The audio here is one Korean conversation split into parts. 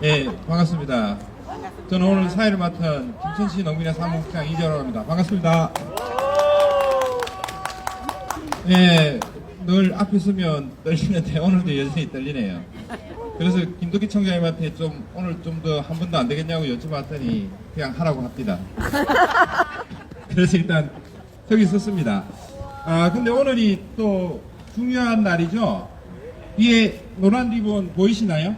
예, 반갑습니다. 저는 오늘 사회를 맡은 김천시 농민의 사무국장 이재호라고 합니다. 반갑습니다. 예, 늘 앞에 서면 떨리는데 오늘도 여전히 떨리네요. 그래서 김덕기 청장님한테 오늘 좀 더 한 번도 안 되겠냐고 여쭤봤더니 그냥 하라고 합니다. 그래서 일단 저기 섰습니다. 근데 오늘이 또 중요한 날이죠. 위에 노란 리본 보이시나요?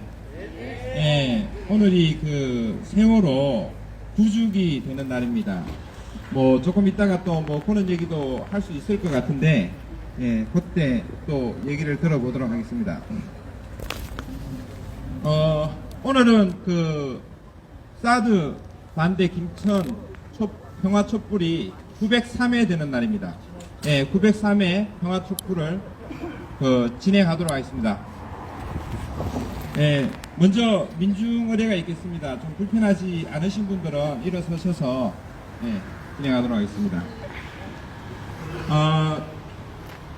예, 오늘이 그 세월호 9주기 되는 날입니다. 뭐 조금 있다가 또 뭐 그런 얘기도 할 수 있을 것 같은데, 예, 그때 또 얘기를 들어보도록 하겠습니다. 오늘은 그 사드 반대 김천 평화 촛불이 903회 되는 날입니다. 예, 903회 평화 촛불을 진행하도록 하겠습니다. 예, 먼저 민중의례가 있겠습니다. 좀 불편하지 않으신 분들은 일어서셔서 진행하도록 하겠습니다.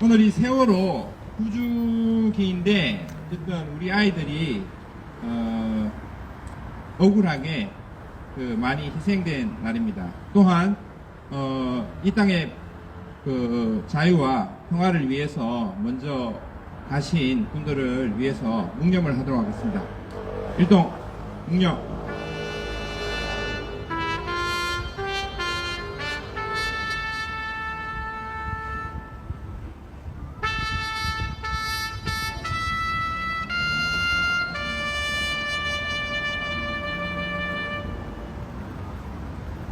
오늘 이 세월호 9주기인데 어쨌든 우리 아이들이 억울하게 많이 희생된 날입니다. 또한 이 땅의 자유와 평화를 위해서 먼저 가신 분들을 위해서 묵념을 하도록 하겠습니다. 일동 묵념.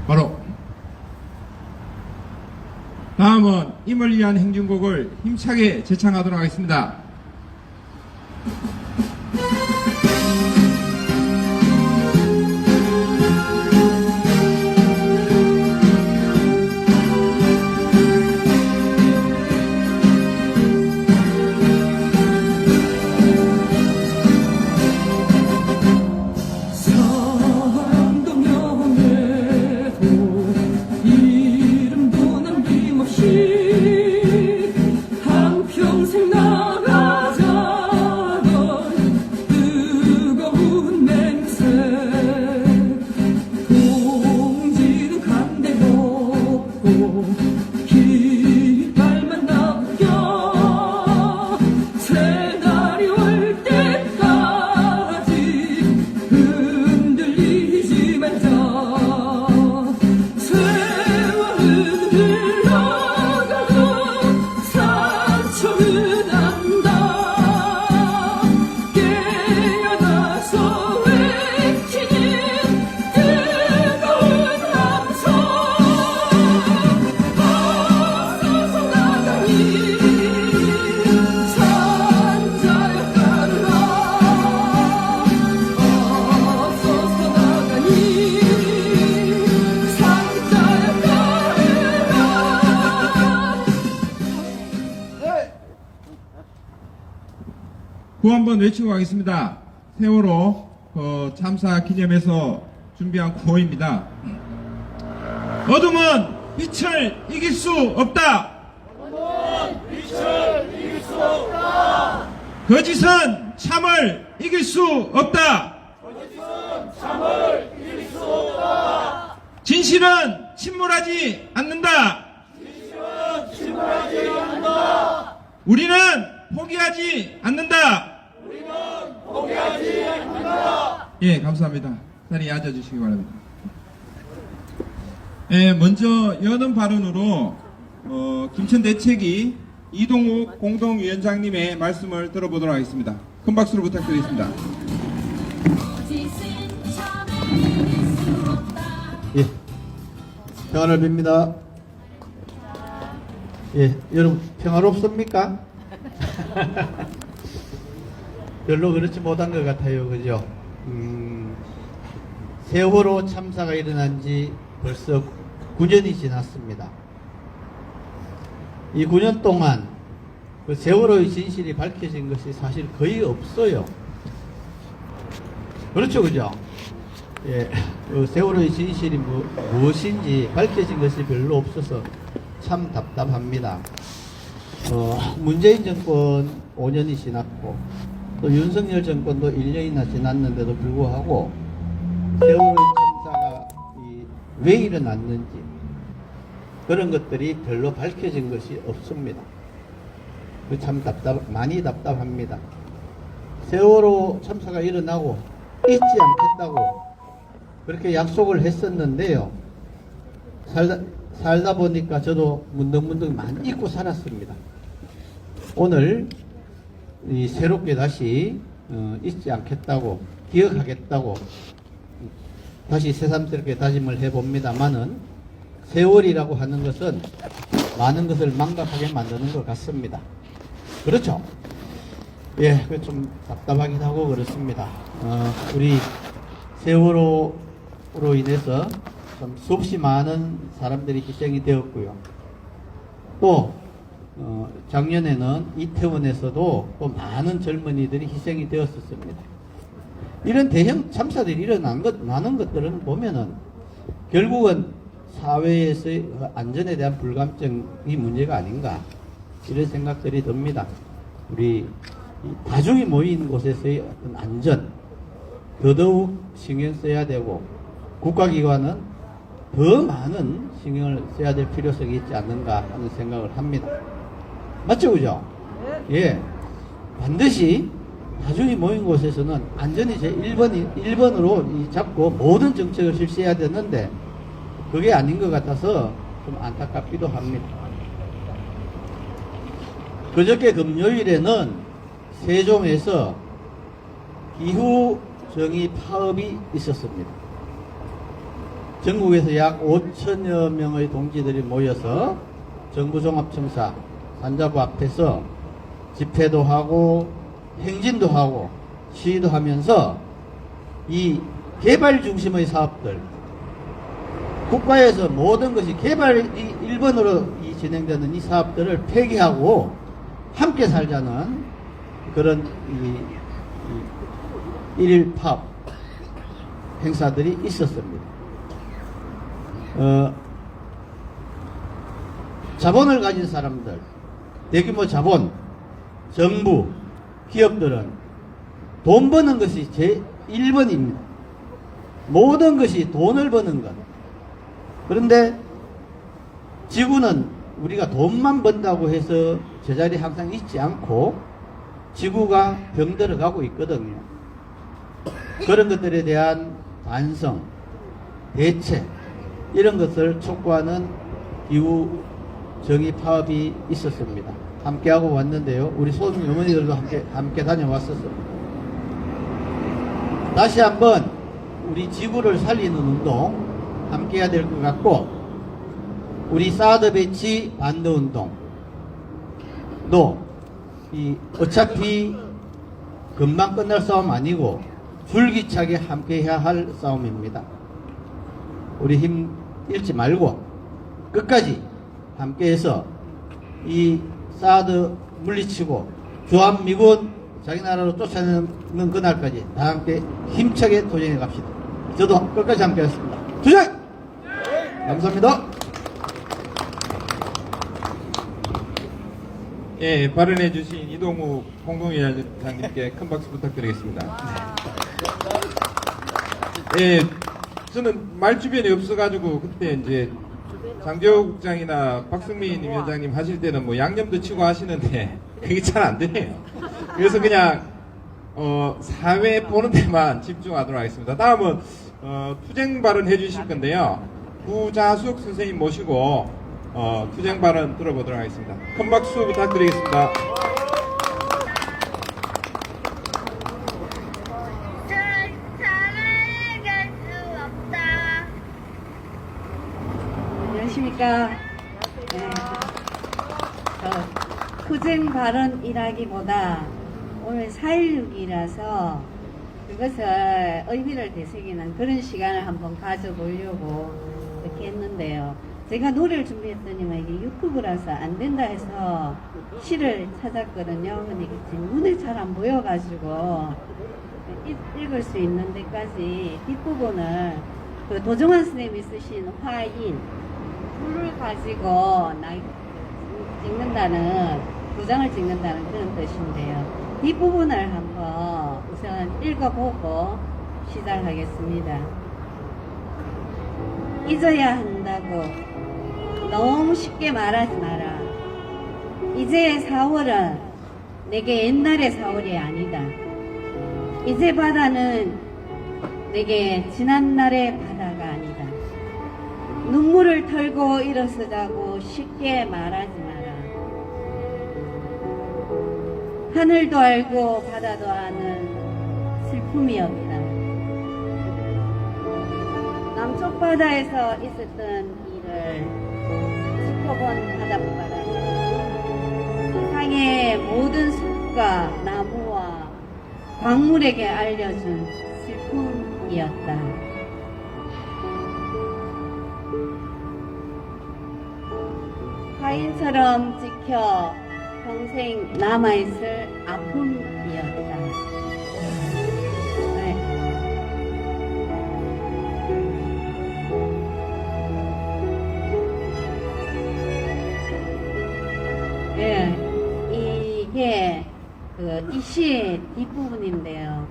바로 다음은 임을 위한 행진곡을 힘차게 제창하도록 하겠습니다. 한평생 나가자던 뜨거운 맹세 동지는 간대없고 깃발만 남겨 새날이 올 때까지 흔들리지 말자 세월은 흘러가도 상처는 안다 깨어나서 외치는 뜨거운 함성 어서서 나가니 산자여 따르라 어서서 나가니 산자여 따르라. 구호 한번 외치고 가겠습니다. 세월호 참사 기념해서 준비한 구호입니다. 어둠은 빛을 이길 수 없다. 거짓은 참을 이길 수 없다. 진실은 침몰하지 않는다. 우리는 포기하지 않는다. 예, 감사합니다. 자리에 앉아주시기 바랍니다. 예, 먼저 여는 발언으로 김천대책위 이동욱 공동위원장님의 말씀을 들어보도록 하겠습니다. 큰 박수로 부탁드리겠습니다. 예, 평안을 빕니다. 예, 여러분 평화롭습니까? 별로 그렇지 못한 것 같아요, 그죠? 세월호 참사가 일어난 지 벌써 9년이 지났습니다. 이 9년 동안 그 세월호의 진실이 밝혀진 것이 사실 거의 없어요. 그렇죠, 그죠? 예, 그 세월호의 진실이 무엇인지 밝혀진 것이 별로 없어서 참 답답합니다. 문재인 정권 5년이 지났고 또 윤석열 정권도 1년이나 지났는데도 불구하고 세월호의 참사가 왜 일어났는지 그런 것들이 별로 밝혀진 것이 없습니다. 참 많이 답답합니다. 세월호 참사가 일어나고 잊지 않겠다고 그렇게 약속을 했었는데요. 살다 보니까 저도 문득문득 많이 잊고 살았습니다. 오늘 새롭게 다시 잊지 않겠다고 기억하겠다고 다시 새삼스럽게 다짐을 해봅니다만은 세월이라고 하는 것은 많은 것을 망각하게 만드는 것 같습니다. 그렇죠? 예, 좀 답답하기도 하고 그렇습니다. 우리 세월호로 인해서 좀 수없이 많은 사람들이 희생이 되었고요. 또 작년에는 이태원에서도 또 많은 젊은이들이 희생이 되었었습니다. 이런 대형 참사들이 일어나는 것들은 보면은 결국은 사회에서의 안전에 대한 불감증이 문제가 아닌가 이런 생각들이 듭니다. 우리 다중이 모인 곳에서의 어떤 안전 더더욱 신경 써야 되고 국가기관은 더 많은 신경을 써야 될 필요성이 있지 않는가 하는 생각을 합니다. 맞죠, 그죠? 예, 반드시 다중이 모인 곳에서는 안전이 제 1번으로 잡고 모든 정책을 실시해야 되는데 그게 아닌 것 같아서 좀 안타깝기도 합니다. 그저께 금요일에는 세종에서 기후정의 파업이 있었습니다. 전국에서 약 5천여 명의 동지들이 모여서 정부종합청사 산자부 앞에서 집회도 하고 행진도 하고 시위도 하면서 이 개발 중심의 사업들 국가에서 모든 것이 개발 1번으로 진행되는 이 사업들을 폐기하고 함께 살자는 그런 일일 파업 행사들이 있었습니다. 자본을 가진 사람들, 대규모 자본, 정부, 기업들은 돈 버는 것이 제 1번입니다. 모든 것이 돈을 버는 것. 그런데 지구는 우리가 돈만 번다고 해서 제자리에 항상 있지 않고 지구가 병들어 가고 있거든요. 그런 것들에 대한 반성, 대책 이런 것을 촉구하는 기후 정의 파업이 있었습니다. 함께하고 왔는데요. 우리 소년 어머니들도 함께 다녀왔었습니다. 다시 한번 우리 지구를 살리는 운동 함께 해야 될 것 같고 우리 사드 배치 반대 운동도 어차피 금방 끝날 싸움 아니고 줄기차게 함께 해야 할 싸움입니다. 우리 힘 잃지 말고 끝까지 함께해서 이 사드 물리치고 주한미군 자기 나라로 쫓아내는 그날까지 다 함께 힘차게 도전해 갑시다. 저도 끝까지 함께 하겠습니다. 도전! 감사합니다. 예, 발언해 주신 이동욱 공동위원장님께 큰 박수 부탁드리겠습니다. 예, 저는 말 주변이 없어가지고 그때 이제 장재호 국장이나 박승민 위원장님 하실 때는 뭐 양념도 치고 하시는데 그게 잘 안 되네요. 그래서 그냥 사회 보는 데만 집중하도록 하겠습니다. 다음은 투쟁 발언 해주실 건데요. 구자숙 선생님 모시고 투쟁 발언 들어보도록 하겠습니다. 큰 박수 부탁드리겠습니다. 안녕하십니까. 네. 투쟁 발언이라기보다 오늘 4.16이라서 그것을 의미를 되새기는 그런 시간을 한번 가져보려고 이렇게 했는데요. 제가 노래를 준비했더니만 이게 유튜브라서 안 된다 해서 시를 찾았거든요. 근데 이게 눈에 잘 안 보여가지고 읽을 수 있는 데까지 뒷부분을 그 도정환 선생님이 쓰신 화인 불을 가지고 찍는다는 도장을 찍는다는 그런 뜻인데요. 뒷부분을 한번 우선 읽어보고 시작하겠습니다. 잊어야 한다고 너무 쉽게 말하지 마라. 이제의 4월은 내게 옛날의 4월이 아니다. 이제 바다는 내게 지난날의 바다가 아니다. 눈물을 털고 일어서자고 쉽게 말하지 마라. 하늘도 알고 바다도 아는 슬픔이었다. 남쪽 바다에서 있었던 일을 지켜본 바닷바람. 세상의 모든 숲과 나무와 광물에게 알려준 슬픔이었다. 화인처럼 지켜 평생 남아있을 아픔이었다. 네. 네, 이게 이 시 뒷부분인데요.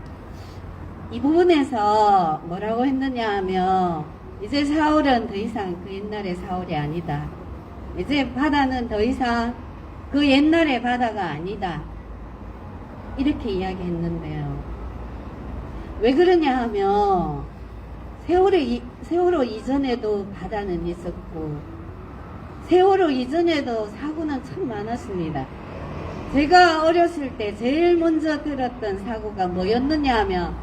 이 부분에서 뭐라고 했느냐 하면 이제 4월은 더 이상 그 옛날의 4월이 아니다. 이제 바다는 더 이상 그 옛날의 바다가 아니다. 이렇게 이야기했는데요. 왜 그러냐 하면 세월호 이전에도 바다는 있었고 세월호 이전에도 사고는 참 많았습니다. 제가 어렸을 때 제일 먼저 들었던 사고가 뭐였느냐 하면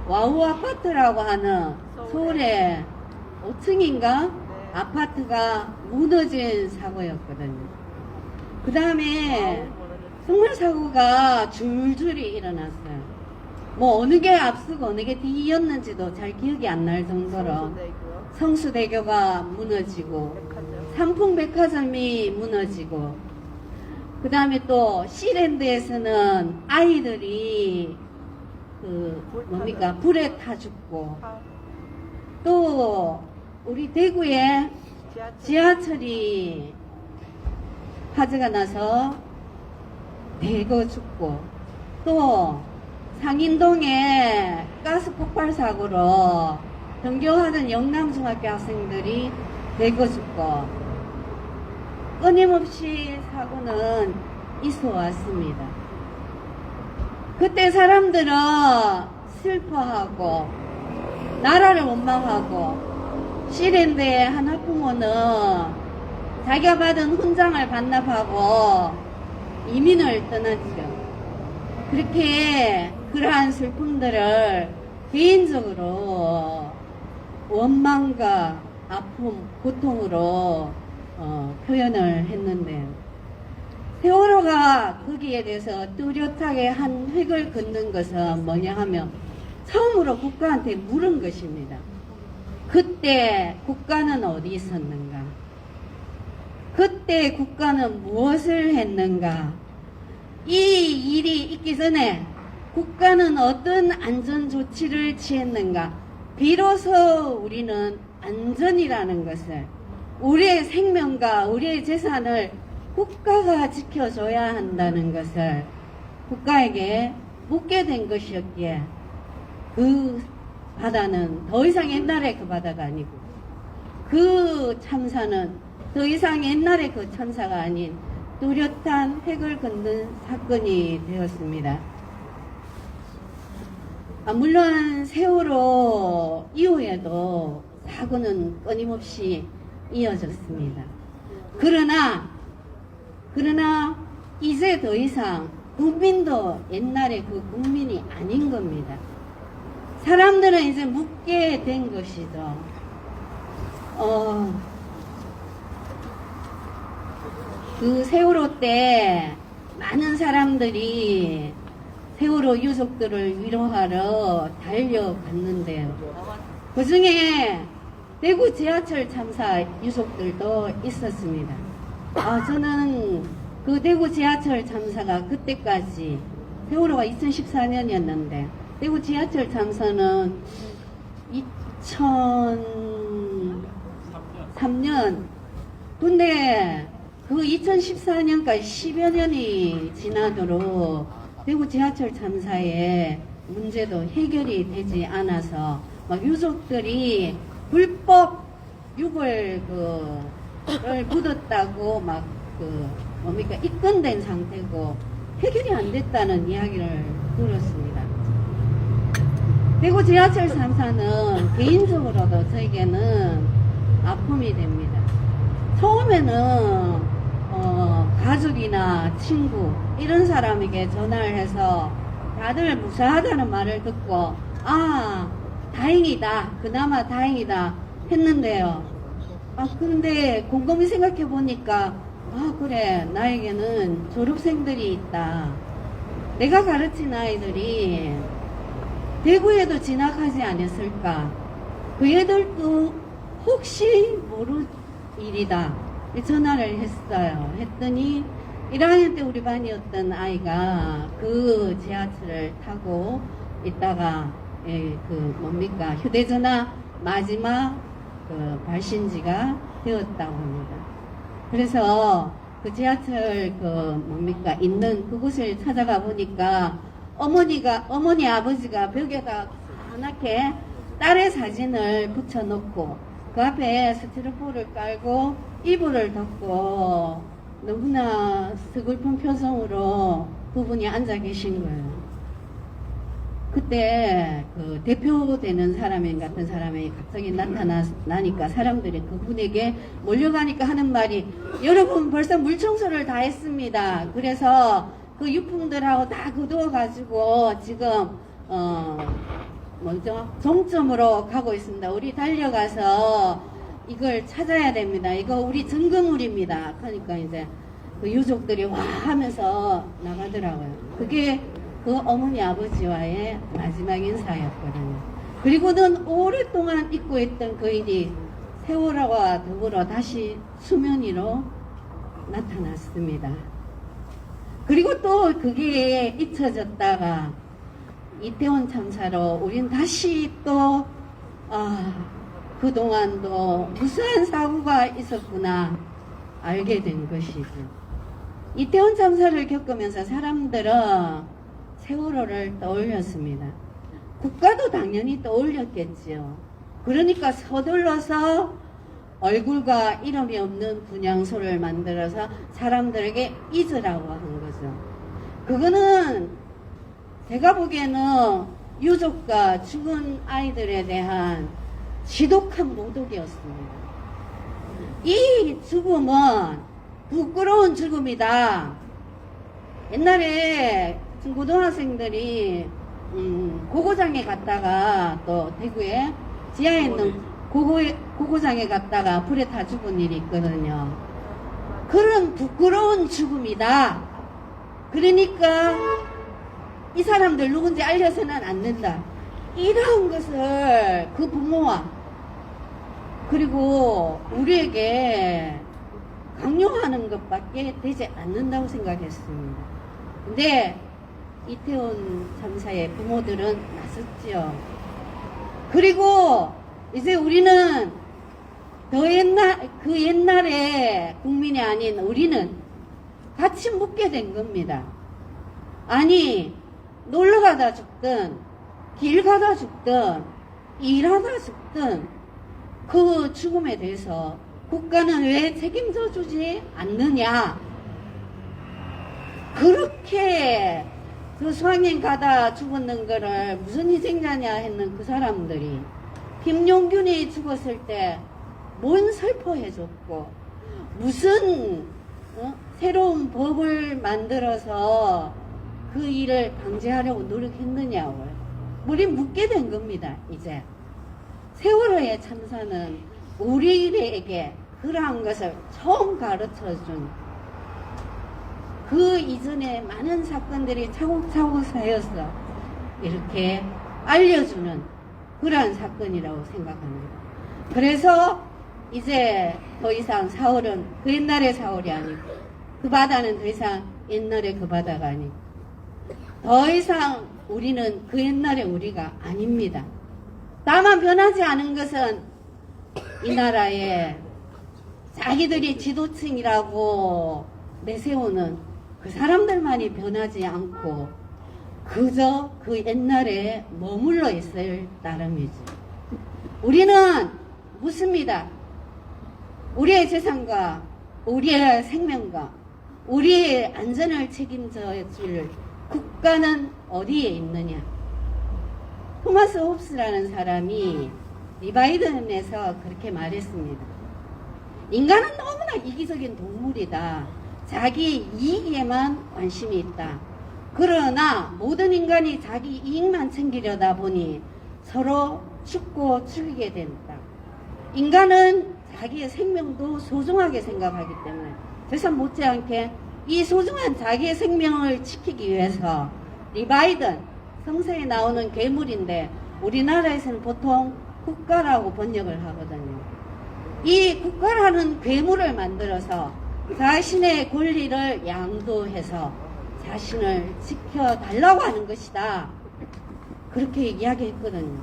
와우 아파트라고 하는 서울의 5층인가 아파트가 무너진 사고였거든요. 그 다음에 정말 사고가 줄줄이 일어났어요. 뭐 어느 게 앞서고 어느 게 뒤였는지도 잘 기억이 안 날 정도로 성수대교가 무너지고 삼풍백화점이 무너지고 그 다음에 또 시랜드에서는 아이들이 불에 타 죽고 또 우리 대구에 지하철이 화재가 나서 대거 죽고 또 상인동에 가스 폭발 사고로 등교하던 영남중학교 학생들이 대거 죽고 끊임없이 사고는 있어 왔습니다. 그때 사람들은 슬퍼하고 나라를 원망하고 시랜드의 한 학부모는 자기가 받은 훈장을 반납하고 이민을 떠났죠. 그렇게 그러한 슬픔들을 개인적으로 원망과 아픔, 고통으로 표현을 했는데 세월호가 거기에 대해서 뚜렷하게 한 획을 긋는 것은 뭐냐 하면 처음으로 국가한테 물은 것입니다. 그때 국가는 어디 있었는가? 그때 국가는 무엇을 했는가? 이 일이 있기 전에 국가는 어떤 안전조치를 취했는가? 비로소 우리는 안전이라는 것을 우리의 생명과 우리의 재산을 국가가 지켜줘야 한다는 것을 국가에게 묻게 된 것이었기에 그 바다는 더 이상 옛날의 그 바다가 아니고 그 참사는 더 이상 옛날의 그 참사가 아닌 뚜렷한 획을 긋는 사건이 되었습니다. 물론 세월호 이후에도 사고는 끊임없이 이어졌습니다. 그러나 이제 더 이상 국민도 옛날의 그 국민이 아닌 겁니다. 사람들은 이제 묻게 된 것이죠. 그 세월호 때 많은 사람들이 세월호 유족들을 위로하러 달려갔는데요. 그 중에 대구 지하철 참사 유족들도 있었습니다. 저는 그 대구 지하철 참사가 그때까지 세월호가 2014년이었는데 대구 지하철 참사는 2003년 근데 그 2014년까지 10여 년이 지나도록 대구 지하철 참사의 문제도 해결이 되지 않아서 막 유족들이 불법 유골 를 묻었다고 막 뭡니까 입건된 상태고 해결이 안 됐다는 이야기를 들었습니다. 대구 지하철 참사는 개인적으로도 저에게는 아픔이 됩니다. 처음에는 가족이나 친구 이런 사람에게 전화를 해서 다들 무사하다는 말을 듣고 아 다행이다 그나마 다행이다 했는데요. 근데 곰곰이 생각해 보니까 그래 나에게는 졸업생들이 있다. 내가 가르친 아이들이 대구에도 진학하지 않았을까. 그 애들도 혹시 모를 일이다. 전화를 했어요. 했더니 1학년 때 우리 반이었던 아이가 그 지하철을 타고 있다가 휴대전화 마지막 발신지가 되었다고 합니다. 그래서 그 지하철 있는 그곳을 찾아가 보니까 어머니 아버지가 벽에다 환하게 딸의 사진을 붙여놓고 그 앞에 스티로폼을 깔고 이불을 덮고 너무나 서글픈 표정으로 두 분이 앉아 계신 거예요. 그때 그 대표되는 사람 같은 사람이 갑자기 나타나니까 사람들이 그분에게 몰려가니까 하는 말이 여러분 벌써 물청소를 다 했습니다. 그래서 그 유품들하고 다 거두어가지고 지금 종점으로 가고 있습니다. 우리 달려가서 이걸 찾아야 됩니다. 이거 우리 증거물입니다. 그러니까 이제 그 유족들이 와 하면서 나가더라고요. 그게 그 어머니 아버지와의 마지막 인사였거든요. 그리고는 오랫동안 잊고 있던 그 일이 세월호와 더불어 다시 수면 위로 나타났습니다. 그리고 또 그게 잊혀졌다가 이태원 참사로 우린 다시 또 그동안도 무수한 사고가 있었구나 알게 된 것이죠. 이태원 참사를 겪으면서 사람들은 세월호를 떠올렸습니다. 국가도 당연히 떠올렸겠지요. 그러니까 서둘러서 얼굴과 이름이 없는 분향소를 만들어서 사람들에게 잊으라고 한 거죠. 그거는 제가 보기에는 유족과 죽은 아이들에 대한 지독한 모독이었습니다. 이 죽음은 부끄러운 죽음이다. 옛날에 고등학생들이 고고장에 갔다가 또 대구에 지하에 있는 고고장에 갔다가 불에 타 죽은 일이 있거든요. 그런 부끄러운 죽음이다. 그러니까 이 사람들 누군지 알려서는 안 된다. 이런 것을 그 부모와 그리고 우리에게 강요하는 것밖에 되지 않는다고 생각했습니다. 근데 이태원 참사의 부모들은 나섰지요. 그리고 이제 우리는 그 옛날에 국민이 아닌 우리는 같이 묻게 된 겁니다. 아니 놀러 가다 죽든 길 가다 죽든 일하다 죽든 그 죽음에 대해서 국가는 왜 책임져 주지 않느냐. 그렇게 그 수학여행 가다 죽었는 거를 무슨 희생자냐 했는 그 사람들이 김용균이 죽었을 때 뭔 슬퍼해줬고 무슨 새로운 법을 만들어서 그 일을 방지하려고 노력했느냐고요. 우리 묻게 된 겁니다. 이제 세월호의 참사는 우리에게 그러한 것을 처음 가르쳐준 그 이전에 많은 사건들이 차곡차곡 쌓여서 이렇게 알려주는 그러한 사건이라고 생각합니다. 그래서 이제 더 이상 4월은 그 옛날의 4월이 아니고 그 바다는 더 이상 옛날의 그 바다가 아니고 더 이상 우리는 그 옛날의 우리가 아닙니다. 다만 변하지 않은 것은 이 나라에 자기들이 지도층이라고 내세우는 그 사람들만이 변하지 않고 그저 그 옛날에 머물러 있을 따름이지. 우리는 묻습니다. 우리의 재산과 우리의 생명과 우리의 안전을 책임져 줄 국가는 어디에 있느냐? 토마스 홉스라는 사람이 리바이든에서 그렇게 말했습니다. 인간은 너무나 이기적인 동물이다. 자기 이익에만 관심이 있다. 그러나 모든 인간이 자기 이익만 챙기려다 보니 서로 죽고 죽이게 된다. 인간은 자기의 생명도 소중하게 생각하기 때문에 재산 못지않게 이 소중한 자기의 생명을 지키기 위해서 리바이든, 성서에 나오는 괴물인데 우리나라에서는 보통 국가라고 번역을 하거든요. 이 국가라는 괴물을 만들어서 자신의 권리를 양도해서 자신을 지켜달라고 하는 것이다. 그렇게 이야기했거든요.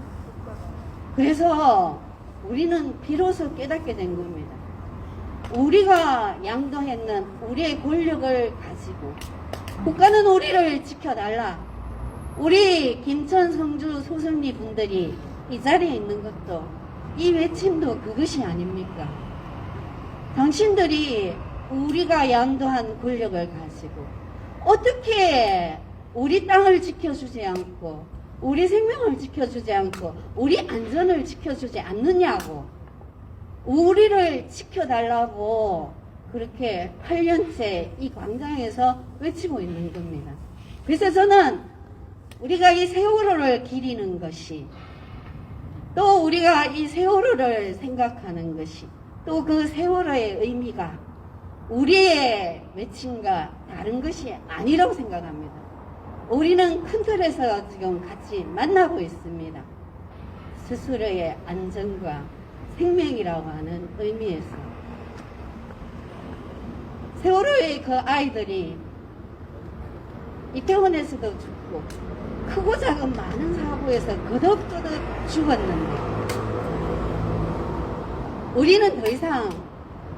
그래서 우리는 비로소 깨닫게 된 겁니다. 우리가 양도했는 우리의 권력을 가지고 국가는 우리를 지켜달라. 우리 김천 성주 소승리 분들이 이 자리에 있는 것도 이 외침도 그것이 아닙니까? 당신들이 우리가 양도한 권력을 가지고 어떻게 우리 땅을 지켜주지 않고 우리 생명을 지켜주지 않고 우리 안전을 지켜주지 않느냐고 우리를 지켜달라고 그렇게 8년째 이 광장에서 외치고 있는 겁니다. 그래서 저는 우리가 이 세월호를 기리는 것이 또 우리가 이 세월호를 생각하는 것이 또 그 세월호의 의미가 우리의 외침과 다른 것이 아니라고 생각합니다. 우리는 큰 틀에서 지금 같이 만나고 있습니다. 스스로의 안전과 생명이라고 하는 의미에서 세월호의 그 아이들이 이태원에서도 죽고 크고 작은 많은 사고에서 거덕거덕 죽었는데 우리는 더 이상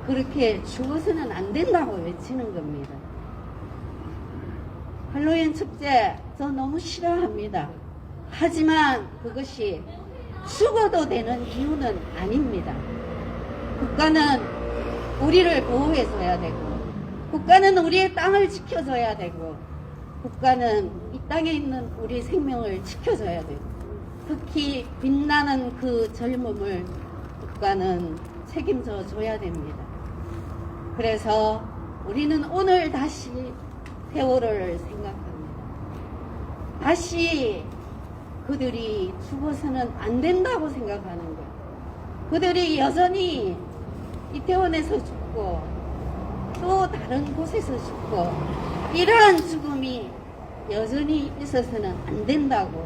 그렇게 죽어서는 안 된다고 외치는 겁니다. 할로윈 축제 저 너무 싫어합니다. 하지만 그것이 죽어도 되는 이유는 아닙니다. 국가는 우리를 보호해줘야 되고 국가는 우리의 땅을 지켜줘야 되고 국가는 이 땅에 있는 우리 생명을 지켜줘야 되고 특히 빛나는 그 젊음을 국가는 책임져 줘야 됩니다. 그래서 우리는 오늘 다시 세월호를 생각합니다. 다시 그들이 죽어서는 안 된다고 생각하는 거예요. 그들이 여전히 이태원에서 죽고 또 다른 곳에서 죽고 이러한 죽음이 여전히 있어서는 안 된다고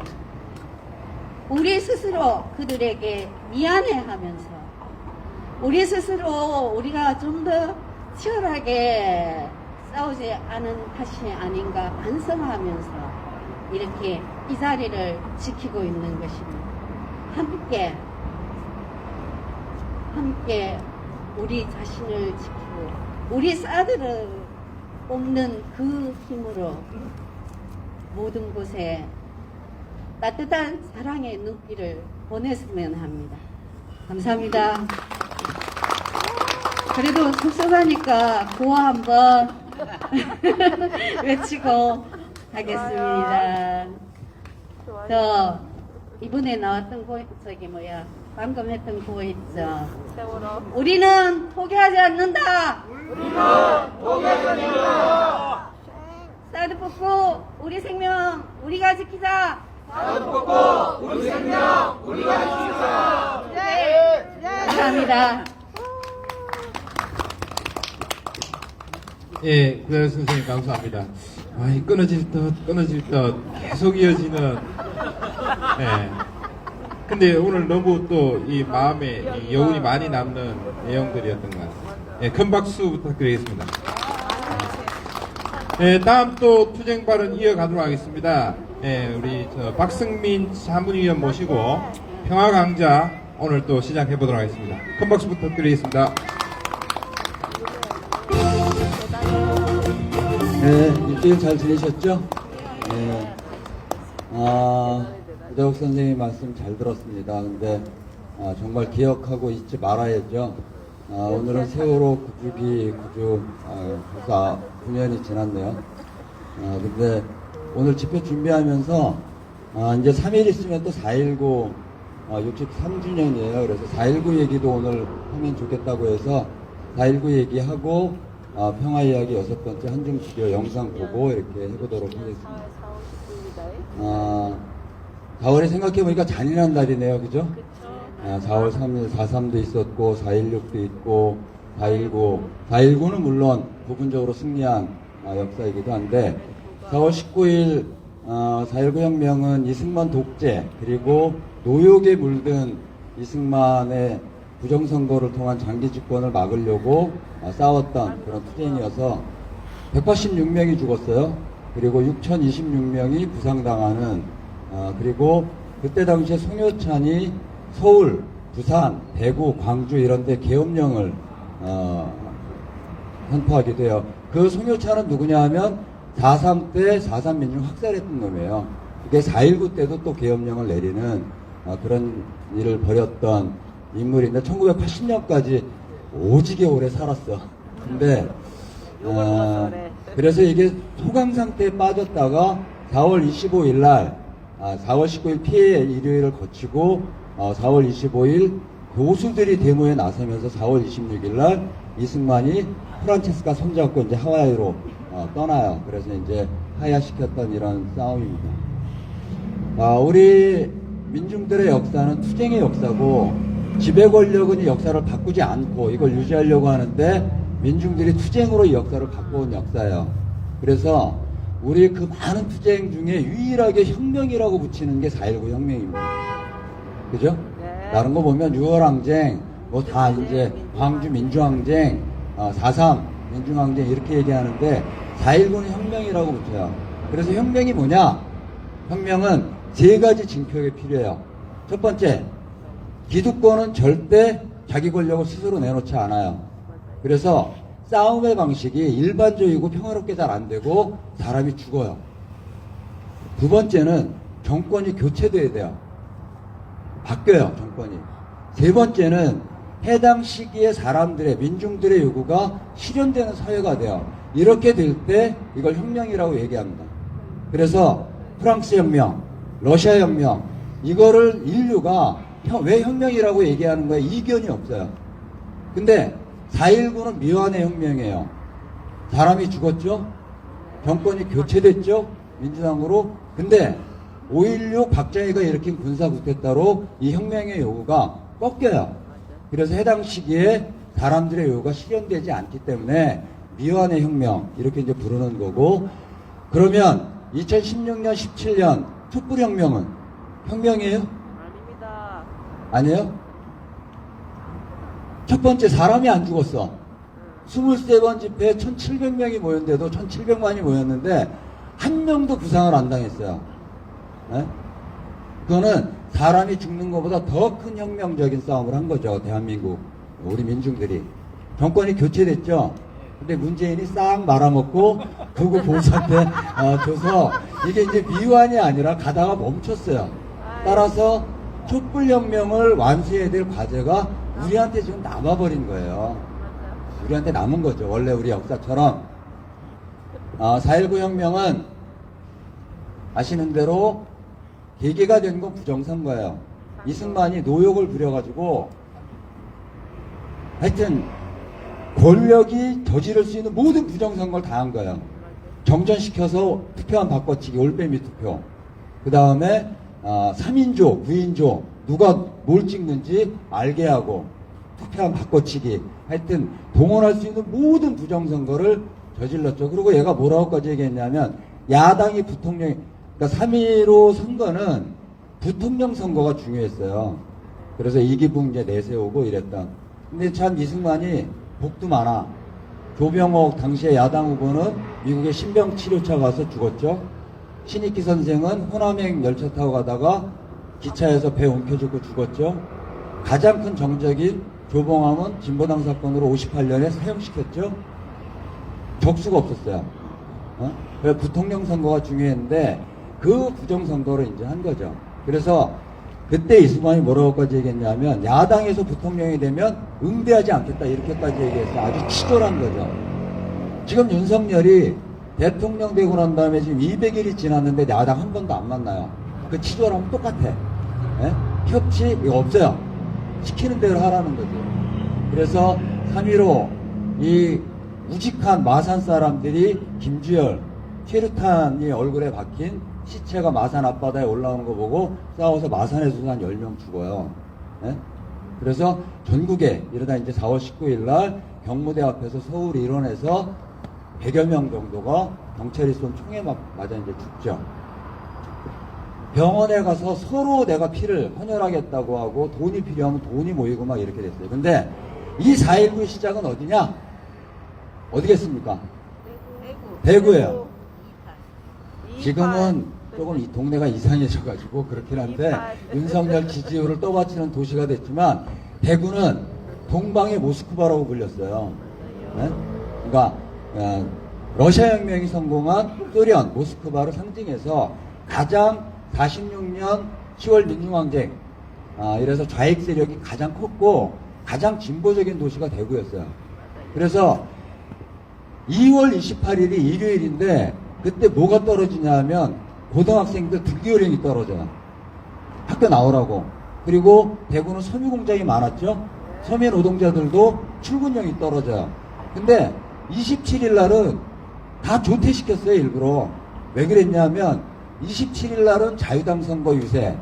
우리 스스로 그들에게 미안해하면서 우리 스스로 우리가 좀 더 치열하게 싸우지 않은 탓이 아닌가 반성하면서 이렇게 이 자리를 지키고 있는 것입니다. 함께 우리 자신을 지키고 우리 쌀들을 뽑는 그 힘으로 모든 곳에 따뜻한 사랑의 눈길을 보냈으면 합니다. 감사합니다. 그래도 섭섭하니까 구호 한번 외치고 하겠습니다. 저 이번에 나왔던 거 저기 뭐야 방금 했던 구호 있죠. 우리는 포기하지 않는다. 쌀도 뽑고 우리 생명 우리가 지키자. 네. 감사합니다. 예, 구현 선생님 감사합니다. 아, 끊어질 듯 계속 이어지는. 예. 근데 오늘 너무 또 이 마음에 이 여운이 많이 남는 내용들이었던 것 같아요. 예, 큰 박수 부탁드리겠습니다. 예, 다음 또 투쟁 발언 이어가도록 하겠습니다. 예, 우리 박승민 자문위원 모시고 평화 강좌 오늘 또 시작해 보도록 하겠습니다. 큰 박수 부탁드리겠습니다. 네, 일주일 잘 지내셨죠? 네. 이재욱 선생님 말씀 잘 들었습니다. 근데 정말 기억하고 잊지 말아야죠. 오늘은 세월호 구주기 벌써 9년이 지났네요. 근데 오늘 집회 준비하면서 이제 3일 있으면 또 4.19 63주년이에요. 그래서 4.19 얘기도 오늘 하면 좋겠다고 해서 4.19 얘기하고 평화 이야기 6번째 한중지교 영상 보고 이렇게 해보도록 하겠습니다. 4월에 생각해보니까 잔인한 날이네요. 그죠? 4월 3일 4.3도 있었고 4.16도 있고 4.19 4.19는 물론 부분적으로 승리한 역사이기도 한데 4월 19일 4.19 혁명은 이승만 독재 그리고 노역에 물든 이승만의 부정선거를 통한 장기 집권을 막으려고 싸웠던 그런 투쟁이어서 186명이 죽었어요. 그리고 6,026명이 부상당하는 그리고 그때 당시에 송효찬이 서울, 부산, 대구, 광주 이런 데 계엄령을 선포하기도 해요. 그 송효찬은 누구냐 하면 4.3 때 4.3 민중 학살했던 놈이에요. 이게 4.19 때도 또 계엄령을 내리는 그런 일을 벌였던 인물인데 1980년까지 오지게 오래 살았어. 근데 그래서 이게 소강 상태에 빠졌다가 4월 25일 날 4월 19일 피해 일요일을 거치고 4월 25일 교수들이 데모에 나서면서 4월 26일 날 이승만이 프란체스카 손잡고 이제 하와이로 떠나요. 그래서 이제 하야시켰던 이런 싸움입니다. 우리 민중들의 역사는 투쟁의 역사고 지배 권력은 이 역사를 바꾸지 않고 이걸 유지하려고 하는데 민중들이 투쟁으로 이 역사를 바꿔온 역사예요. 그래서 우리 그 많은 투쟁 중에 유일하게 혁명이라고 붙이는 게 4.19 혁명입니다. 그죠? 다른 거 보면 6월항쟁, 뭐 다 이제 광주 민주항쟁, 4.3 민중항쟁 이렇게 얘기하는데 4.19는 혁명이라고 붙여요. 그래서 혁명이 뭐냐? 혁명은 세 가지 징표가 필요해요. 첫 번째, 기득권은 절대 자기 권력을 스스로 내놓지 않아요. 그래서 싸움의 방식이 일반적이고 평화롭게 잘 안 되고 사람이 죽어요. 두 번째는 정권이 교체돼야 돼요. 바뀌어요, 정권이. 세 번째는 해당 시기에 사람들의, 민중들의 요구가 실현되는 사회가 돼요. 이렇게 될 때 이걸 혁명이라고 얘기합니다. 그래서 프랑스 혁명, 러시아 혁명, 이거를 인류가 왜 혁명이라고 얘기하는 거에 이견이 없어요. 근데 4.19는 미완의 혁명이에요. 사람이 죽었죠? 정권이 교체됐죠? 민주당으로. 근데 5.16 박정희가 일으킨 군사쿠데타로 이 혁명의 요구가 꺾여요. 그래서 해당 시기에 사람들의 요구가 실현되지 않기 때문에 미완의 혁명 이렇게 이제 부르는 거고, 그러면 2016년 17년 촛불혁명은 혁명이에요? 아닙니다. 아니에요? 첫 번째, 사람이 안 죽었어. 23번 집회에 1,700명이 모였는데도 1,700만이 모였는데 한 명도 부상을 안 당했어요. 네? 그거는 사람이 죽는 것보다 더 큰 혁명적인 싸움을 한 거죠. 대한민국 우리 민중들이. 정권이 교체됐죠. 근데 문재인이 싹 말아먹고 그거 보수한테 줘서 이게 이제 미완이 아니라 가다가 멈췄어요. 따라서 촛불혁명을 완수해야 될 과제가 우리한테 지금 남아버린 거예요. 우리한테 남은 거죠. 원래 우리 역사처럼. 4.19 혁명은 아시는 대로 계기가 된 건 부정선거예요. 이승만이 노역을 부려가지고 하여튼 권력이 저지를 수 있는 모든 부정선거를 다 한 거예요. 정전시켜서 투표한 바꿔치기, 올빼미 투표. 그 다음에 3인조, 9인조 누가 뭘 찍는지 알게 하고 투표한 바꿔치기. 하여튼 동원할 수 있는 모든 부정선거를 저질렀죠. 그리고 얘가 뭐라고까지 얘기했냐면 야당이 부통령, 그러니까 3.15 선거는 부통령 선거가 중요했어요. 그래서 이기붕 이제 내세우고 이랬다. 근데 참 이승만이 복도 많아. 조병옥 당시에 야당 후보는 미국의 신병치료차 가서 죽었죠. 신익희 선생은 호남행 열차 타고 가다가 기차에서 배 움켜쥐고 죽었죠. 가장 큰 정적인 조봉암은 진보당 사건으로 58년에 사형시켰죠. 적수가 없었어요. 그래서 부통령 선거가 중요했는데 그 부정선거를 이제 한 거죠. 그래서 그때 이승만이 뭐라고까지 얘기했냐면 야당에서 부통령이 되면 응대하지 않겠다 이렇게까지 얘기했어요. 아주 치졸한 거죠. 지금 윤석열이 대통령 되고 난 다음에 지금 200일이 지났는데 야당 한 번도 안 만나요. 그 치졸하면 똑같아. 예? 협치 이거 없어요. 시키는 대로 하라는 거죠. 그래서 3.15 이 우직한 마산 사람들이 김주열 최루탄이 얼굴에 박힌 시체가 마산 앞바다에 올라오는 거 보고 싸워서 마산에서도 한 10명 죽어요. 예? 그래서 전국에 이러다 이제 4월 19일 날 경무대 앞에서 서울 일원에서 100여 명 정도가 경찰이 쏜 총에 맞아 이제 죽죠. 병원에 가서 서로 내가 피를 헌혈하겠다고 하고 돈이 필요하면 돈이 모이고 막 이렇게 됐어요. 근데 이 4.19 시작은 어디냐? 어디겠습니까? 대구예요. 지금은 조금 이 동네가 이상해져가지고 그렇긴 한데 윤석열 지지율을 떠받치는 도시가 됐지만 대구는 동방의 모스크바라고 불렸어요. 네? 그러니까 러시아 혁명이 성공한 소련 모스크바를 상징해서 가장 46년 10월 민중항쟁 이래서 좌익 세력이 가장 컸고 가장 진보적인 도시가 대구였어요. 그래서 2월 28일이 일요일인데 그때 뭐가 떨어지냐 하면 고등학생들 등교령이 떨어져요. 학교 나오라고. 그리고 대구는 섬유 공장이 많았죠. 섬유 노동자들도 출근령이 떨어져요. 근데 27일 날은 다 조퇴시켰어요, 일부러. 왜 그랬냐면 27일 날은 자유당 선거 유세,